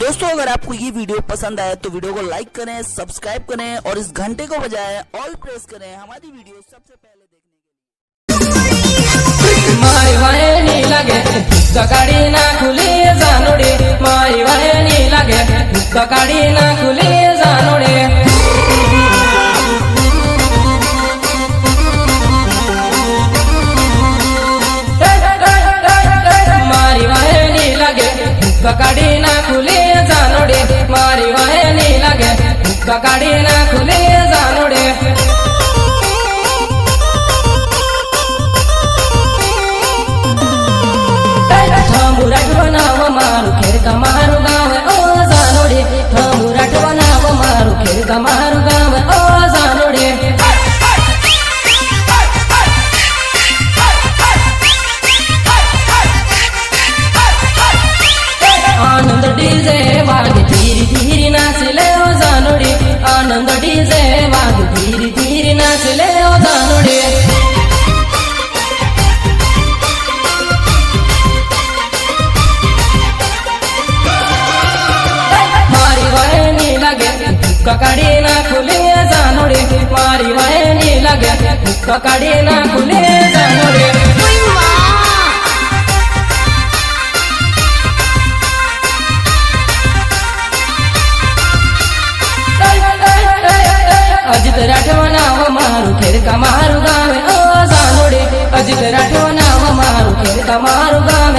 दोस्तों अगर आपको ये वीडियो पसंद आए तो वीडियो को लाइक करें, सब्सक्राइब करें और इस घंटे को बजाएं ऑल प्रेस करें हमारी वीडियो सबसे पहले देखने माई वाहिनी लगे ककाड़ी ना खुली जानोड़े, माई वाहिनी लगे ककाड़ी ना खुली जानोड़े। मारी वाहिनी लगे ककाड़ी ना खुली जानोड़े, मारी वाहिनी लगे ककाड़ी ना खुली जानोड़े। मुराट बनाव मारू खेर का मारू गाँव ओ जानोड़े, मुराट बनाव मारू खेर का मारू गाँव ओ जानोड़े। आनंद डीजे वाग धीरे धीरे नाचले ओ जानोड़े, आनंद डीजे वाग धीरे धीरे नाचले ओ जानोड़े। ककाड़ी ना खुले जानोड़े, मारी वाहिनी लगे ककाड़ी ना खुले जानोड़े। अजित राठवनाव मारू खेर का मारू गाँव ओ जानोड़े, अजित राठवनाव मारू खेर का मारू गाँव